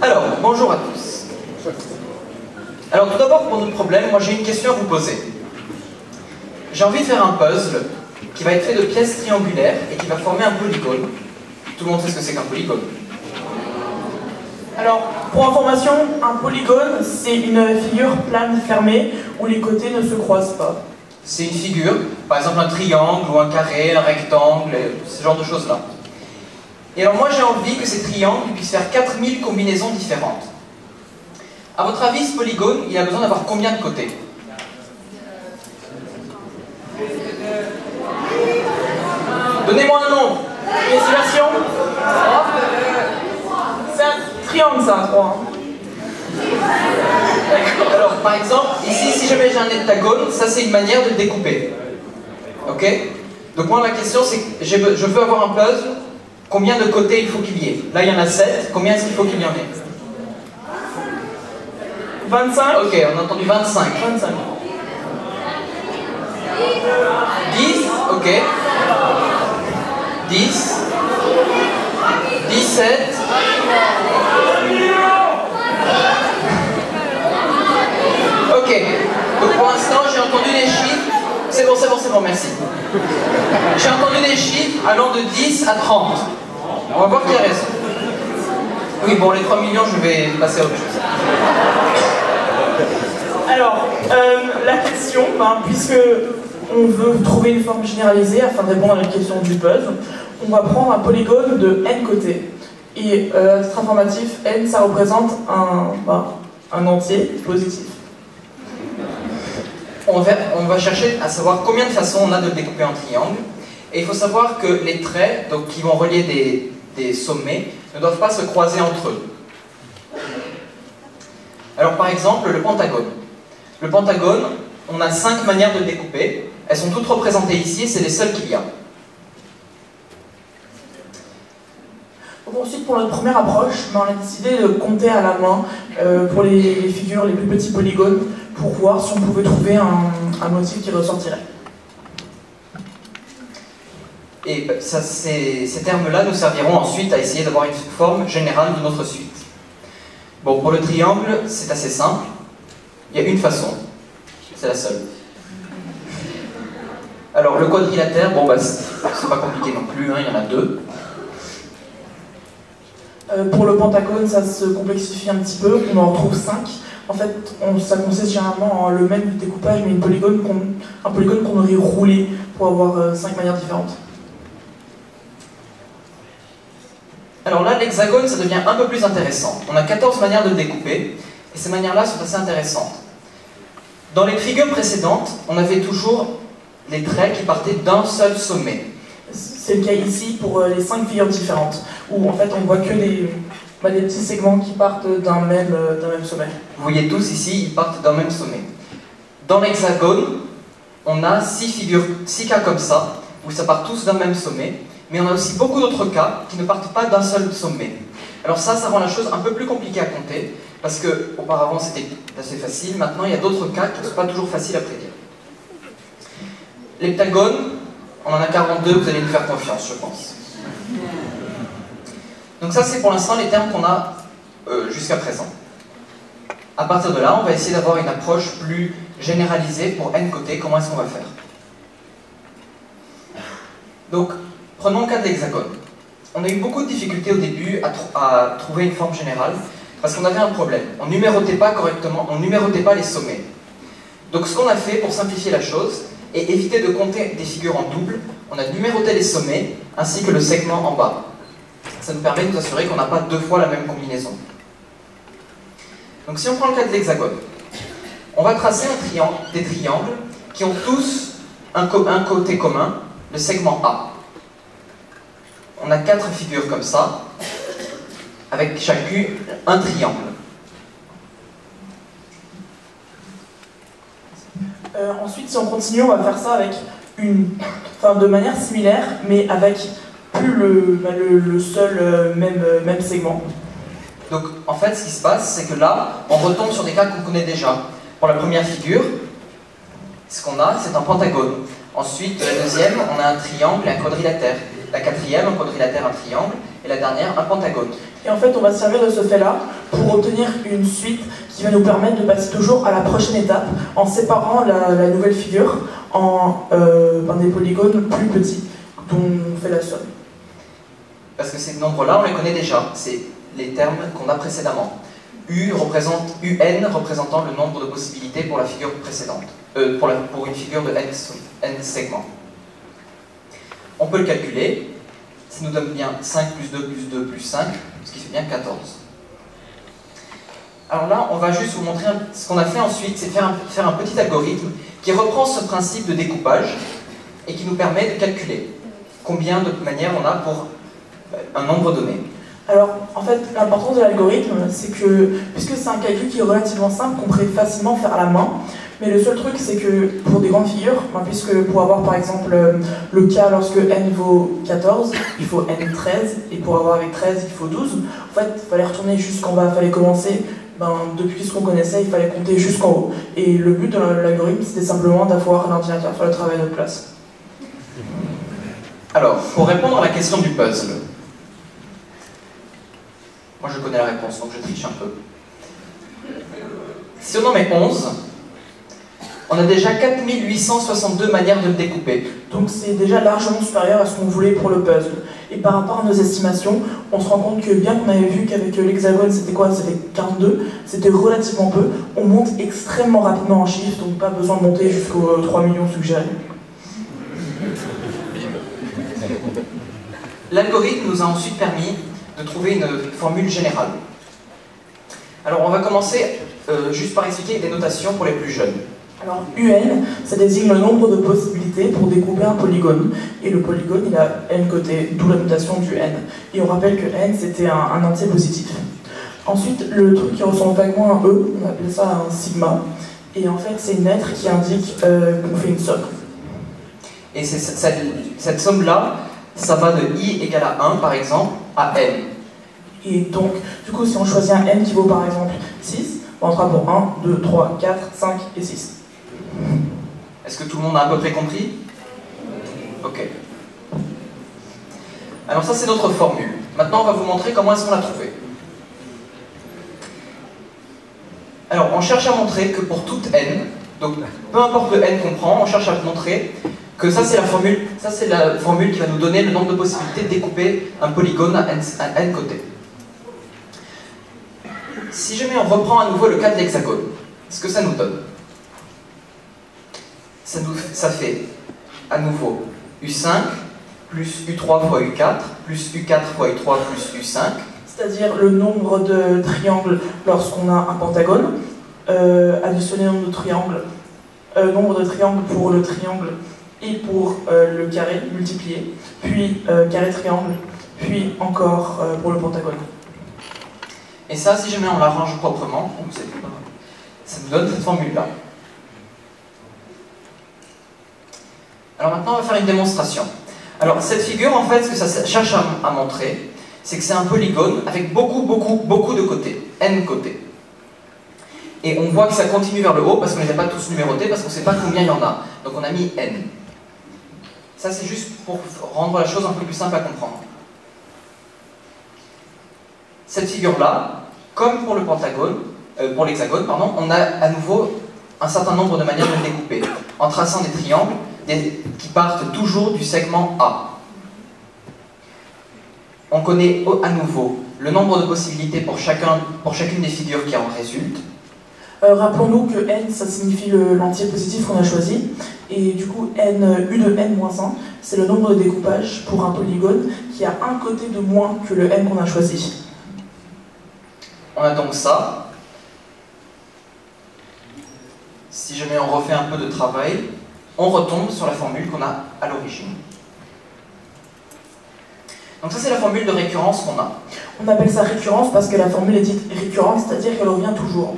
Alors, bonjour à tous. Alors tout d'abord, pour notre problème, moi j'ai une question à vous poser. J'ai envie de faire un puzzle qui va être fait de pièces triangulaires et qui va former un polygone. Tout le monde sait ce que c'est qu'un polygone? Alors, pour information, un polygone, c'est une figure plane fermée où les côtés ne se croisent pas. C'est une figure, par exemple un triangle ou un carré, un rectangle, ce genre de choses-là. Et alors moi j'ai envie que ces triangles puissent faire 4000 combinaisons différentes. A votre avis, ce polygone, il a besoin d'avoir combien de côtés? Donnez-moi un nombre. Une estimation? C'est un triangle, ça, 3. D'accord. Alors, par exemple, ici, si jamais j'ai un heptagone, ça c'est une manière de le découper. Ok? Donc moi, ma question, c'est que je veux avoir un puzzle, combien de côtés il faut qu'il y ait? Là, il y en a 7, combien est-ce qu'il faut qu'il y en ait? 25. Ok, on a entendu 25. 25. 10, ok. 10. 17. Ok, donc pour l'instant j'ai entendu des chiffres, c'est bon, merci. J'ai entendu des chiffres allant de 10 à 30. On va voir qui a raison. Oui, bon, les 3 millions, je vais passer à autre chose. Alors, la question, puisque on veut trouver une forme généralisée afin de répondre à la question du puzzle, on va prendre un polygone de n côtés. Et à titre informatif, n, ça représente un entier positif. On va chercher à savoir combien de façons on a de le découper en triangle. Et il faut savoir que les traits, donc, qui vont relier des sommets, ne doivent pas se croiser entre eux. Alors par exemple, le pentagone. Le pentagone, on a 5 manières de le découper. Elles sont toutes représentées ici et c'est les seules qu'il y a. Donc ensuite, pour notre première approche, on a décidé de compter à la main pour les figures, les plus petits polygones, pour voir si on pouvait trouver un motif qui ressortirait. Et ces termes-là nous serviront ensuite à essayer d'avoir une forme générale de notre suite. Bon, pour le triangle, c'est assez simple. Il y a une façon. C'est la seule. Alors, le quadrilatère, bon, c'est pas compliqué non plus, hein, il y en a 2. Pour le pentagone, ça se complexifie un petit peu, on en retrouve 5. En fait, ça consiste généralement en le même découpage, mais un polygone qu'on aurait roulé pour avoir 5 manières différentes. Alors là, l'hexagone, ça devient un peu plus intéressant. On a 14 manières de le découper, et ces manières-là sont assez intéressantes. Dans les figures précédentes, on avait toujours les traits qui partaient d'un seul sommet. C'est le cas ici pour les 5 figures différentes, où en fait on voit que des petits segments qui partent d'un même sommet. Vous voyez tous ici, ils partent d'un même sommet. Dans l'hexagone, on a 6 cas comme ça, où ça part tous d'un même sommet, mais on a aussi beaucoup d'autres cas qui ne partent pas d'un seul sommet. Alors ça rend la chose un peu plus compliquée à compter, parce que auparavant c'était assez facile, maintenant il y a d'autres cas qui ne sont pas toujours faciles à prédire. L'heptagone, on en a 42, vous allez nous faire confiance, je pense. Donc ça, c'est pour l'instant les termes qu'on a jusqu'à présent. À partir de là, on va essayer d'avoir une approche plus généralisée pour n côtés. Comment est-ce qu'on va faire? Donc, prenons le cas de l'hexagone. On a eu beaucoup de difficultés au début à trouver une forme générale, parce qu'on avait un problème. On ne numérotait pas correctement, on ne numérotait pas les sommets. Donc ce qu'on a fait pour simplifier la chose, et éviter de compter des figures en double, on a numéroté les sommets ainsi que le segment en bas. Ça nous permet de nous assurer qu'on n'a pas 2 fois la même combinaison. Donc si on prend le cas de l'hexagone, on va tracer des triangles qui ont tous un côté commun, le segment A. On a 4 figures comme ça, avec chacune un triangle. Ensuite, si on continue, on va faire ça avec de manière similaire, mais avec plus le seul même segment. Donc, en fait, ce qui se passe, c'est que là, on retombe sur des cas qu'on connaît déjà. Pour la première figure, ce qu'on a, c'est un pentagone. Ensuite, la deuxième, on a un triangle et un quadrilatère. La quatrième, un quadrilatère, un triangle. et la dernière, un pentagone. Et en fait, on va se servir de ce fait-là pour obtenir une suite qui va nous permettre de passer toujours à la prochaine étape en séparant la nouvelle figure en des polygones plus petits dont on fait la somme. Parce que ces nombres-là, on les connaît déjà, c'est les termes qu'on a précédemment. UN représentant le nombre de possibilités pour la figure précédente, pour une figure de n segments. On peut le calculer, ça nous donne bien 5 plus 2 plus 2 plus 5, ce qui fait bien 14. Alors là, on va juste vous montrer ce qu'on a fait ensuite, c'est faire un petit algorithme qui reprend ce principe de découpage et qui nous permet de calculer combien de manières on a pour un nombre donné. Alors, en fait, l'importance de l'algorithme, c'est que, puisque c'est un calcul qui est relativement simple, qu'on pourrait facilement faire à la main, mais le seul truc, c'est que pour des grandes figures, puisque pour avoir par exemple le cas lorsque n vaut 14, il faut n 13, et pour avoir avec 13, il faut 12, en fait, il fallait retourner jusqu'en bas, il fallait commencer, depuis ce qu'on connaissait, il fallait compter jusqu'en haut. Et le but de l'algorithme, c'était simplement d'avoir un ordinateur faire le travail à notre place. Alors, pour répondre à la question du puzzle, moi je connais la réponse, donc je triche un peu. Si on en met 11, on a déjà 4862 manières de le découper. Donc c'est déjà largement supérieur à ce qu'on voulait pour le puzzle. Et par rapport à nos estimations, on se rend compte que bien qu'on avait vu qu'avec l'hexagone c'était quoi? C'était 42, c'était relativement peu. On monte extrêmement rapidement en chiffres, donc pas besoin de monter jusqu'aux 3 millions suggérés. L'algorithme nous a ensuite permis de trouver une formule générale. Alors on va commencer juste par expliquer des notations pour les plus jeunes. Alors UN, ça désigne le nombre de possibilités pour découper un polygone. Et le polygone, il a n côtés, d'où la notation du n. Et on rappelle que n, c'était un entier positif. Ensuite, le truc qui ressemble vaguement à un E, on appelle ça un sigma. Et en fait, c'est une lettre qui indique qu'on fait une somme. Et cette somme-là, ça va de i égale à 1, par exemple, à n. Et donc, du coup, si on choisit un n qui vaut par exemple 6, on sera pour 1, 2, 3, 4, 5 et 6. Est-ce que tout le monde a à peu près compris? Ok. Alors ça, c'est notre formule. Maintenant, on va vous montrer comment est-ce qu'on l'a trouvée. Alors, on cherche à montrer que pour toute n, donc peu importe le n qu'on prend, on cherche à montrer que ça, c'est la formule qui va nous donner le nombre de possibilités de découper un polygone à n côtés. Si jamais on reprend à nouveau le cas de l'hexagone, ce que ça nous donne, ça fait à nouveau U5 plus U3 fois U4 plus U4 fois U3 plus U5. C'est-à-dire le nombre de triangles lorsqu'on a un pentagone, additionner le nombre de triangles pour le triangle et pour le carré multiplié, puis carré triangle, puis encore pour le pentagone. Et ça, si jamais on l'arrange proprement, ça nous donne cette formule-là. Alors maintenant, on va faire une démonstration. Alors cette figure, en fait, ce que ça cherche à montrer, c'est que c'est un polygone avec beaucoup de côtés, n côtés. Et on voit que ça continue vers le haut parce qu'on ne les a pas tous numérotés, parce qu'on ne sait pas combien il y en a. Donc on a mis n. Ça, c'est juste pour rendre la chose un peu plus simple à comprendre. Cette figure-là, comme pour le pour l'hexagone, pardon, on a à nouveau un certain nombre de manières de le découper, en traçant des triangles qui partent toujours du segment A. On connaît à nouveau le nombre de possibilités pour chacune des figures qui en résultent. Rappelons-nous que n, ça signifie l'entier positif qu'on a choisi, et du coup, u de n-1, c'est le nombre de découpages pour un polygone qui a un côté de moins que le n qu'on a choisi. On a donc ça. Si jamais on refait un peu de travail, on retombe sur la formule qu'on a à l'origine. Donc ça, c'est la formule de récurrence qu'on a. On appelle ça récurrence parce que la formule est dite récurrente, c'est-à-dire qu'elle revient toujours.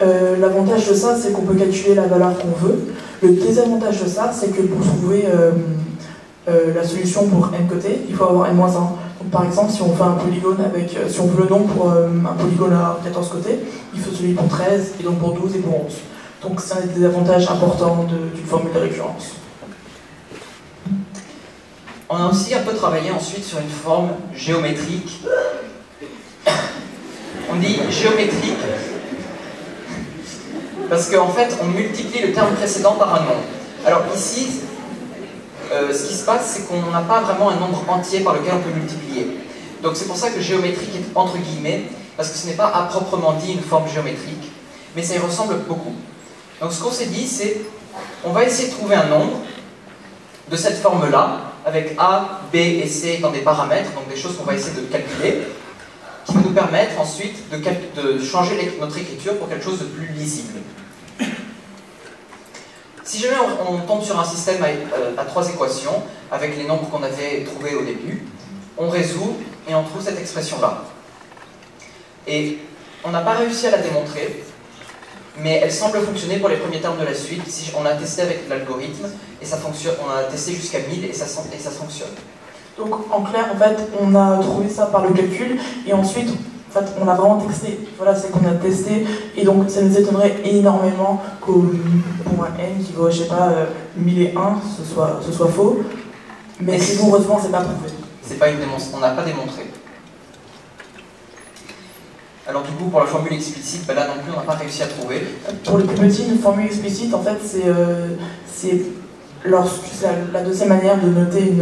L'avantage de ça, c'est qu'on peut calculer la valeur qu'on veut. Le désavantage de ça, c'est que pour trouver la solution pour n côtés, il faut avoir n-1. Donc par exemple, si on fait un polygone si on veut le nom pour un polygone à 14 côtés, il faut celui pour 13, et donc pour 12 et pour 11. Donc c'est un des avantages importants d'une formule de récurrence. On a aussi un peu travaillé ensuite sur une forme géométrique. On dit géométrique parce qu'en fait, on multiplie le terme précédent par un nombre. Alors ici, ce qui se passe, c'est qu'on n'a pas vraiment un nombre entier par lequel on peut multiplier. Donc c'est pour ça que géométrique est entre guillemets, parce que ce n'est pas à proprement dit une forme géométrique, mais ça y ressemble beaucoup. Donc ce qu'on s'est dit, c'est on va essayer de trouver un nombre de cette forme-là, avec A, B et C dans des paramètres, donc des choses qu'on va essayer de calculer, qui va nous permettre ensuite de changer notre écriture pour quelque chose de plus lisible. Si jamais on tombe sur un système à 3 équations, avec les nombres qu'on avait trouvés au début, on résout et on trouve cette expression-là. Et on n'a pas réussi à la démontrer, mais elle semble fonctionner pour les premiers termes de la suite. On a testé avec l'algorithme, et ça fonctionne, on a testé jusqu'à 1000 et ça fonctionne. Donc en clair, en fait, on a trouvé ça par le calcul, et ensuite, en fait, on a vraiment testé. Voilà, c'est qu'on a testé, et donc ça nous étonnerait énormément pour un n qui vaut, je sais pas, 1001, ce soit faux. Mais rigoureusement, c'est pas prouvé. C'est pas on n'a pas démontré. Alors du coup, pour la formule explicite, ben là non plus, on n'a pas réussi à trouver. Pour les plus petits, une formule explicite, en fait, c'est la deuxième manière de noter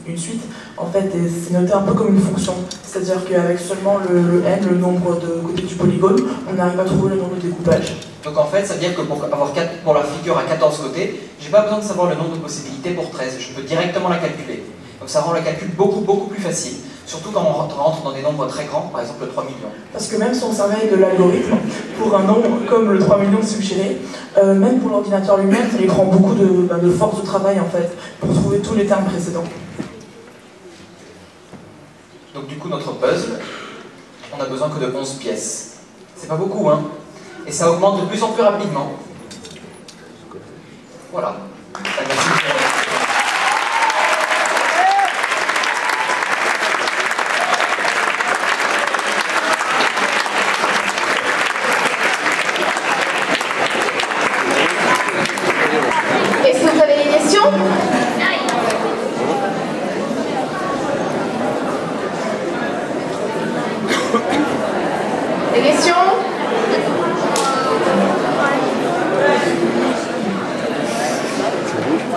une suite. En fait, c'est noté un peu comme une fonction. C'est-à-dire qu'avec seulement le n, le nombre de côtés du polygone, on arrive à trouver le nombre de découpages. Donc en fait, ça veut dire que pour la figure à 14 côtés, j'ai pas besoin de savoir le nombre de possibilités pour 13. Je peux directement la calculer. Donc ça rend le calcul beaucoup plus facile. Surtout quand on rentre dans des nombres très grands, par exemple le 3 millions. Parce que même si on servait de l'algorithme pour un nombre comme le 3 millions suggéré, même pour l'ordinateur lui-même, ça lui prend beaucoup de force de travail en fait, pour trouver tous les termes précédents. Donc du coup, notre puzzle, on a besoin que de 11 pièces. C'est pas beaucoup, hein? Et ça augmente de plus en plus rapidement. Voilà. Merci. Est-ce que vous avez des questions? Des questions?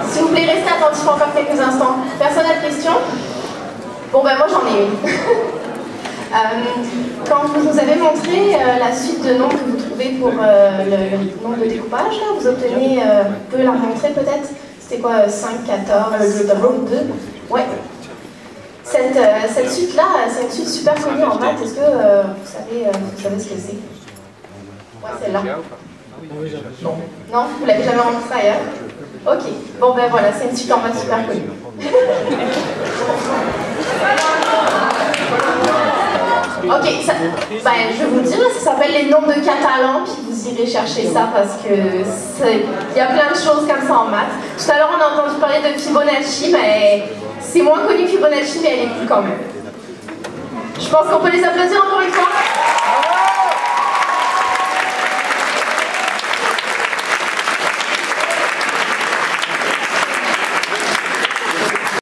S'il vous plaît, restez attentifs encore quelques instants. Personne n'a de questions? Bon, ben moi j'en ai une. Quand vous nous avez montré la suite de nombres que vous trouvez pour le nombre de découpage, là, vous obtenez, vous pouvez la remontrer peut-être? C'était quoi, 5, 14, avec le tableau 2? Ouais. Cette suite-là, c'est une suite super connue en maths. Est-ce que vous savez ce que c'est? Ouais, celle-là. Non. Non, vous l'avez jamais rencontrée ailleurs? Ok. Bon, ben voilà, c'est une suite en maths super connue. Ok, je vais vous le dire, ça s'appelle les nombres de Catalan, puis vous irez chercher ça parce que il y a plein de choses comme ça en maths. Tout à l'heure, on a entendu parler de Fibonacci, mais c'est moins connu que Fibonacci, mais elle est cool quand même. Je pense qu'on peut les applaudir encore une fois.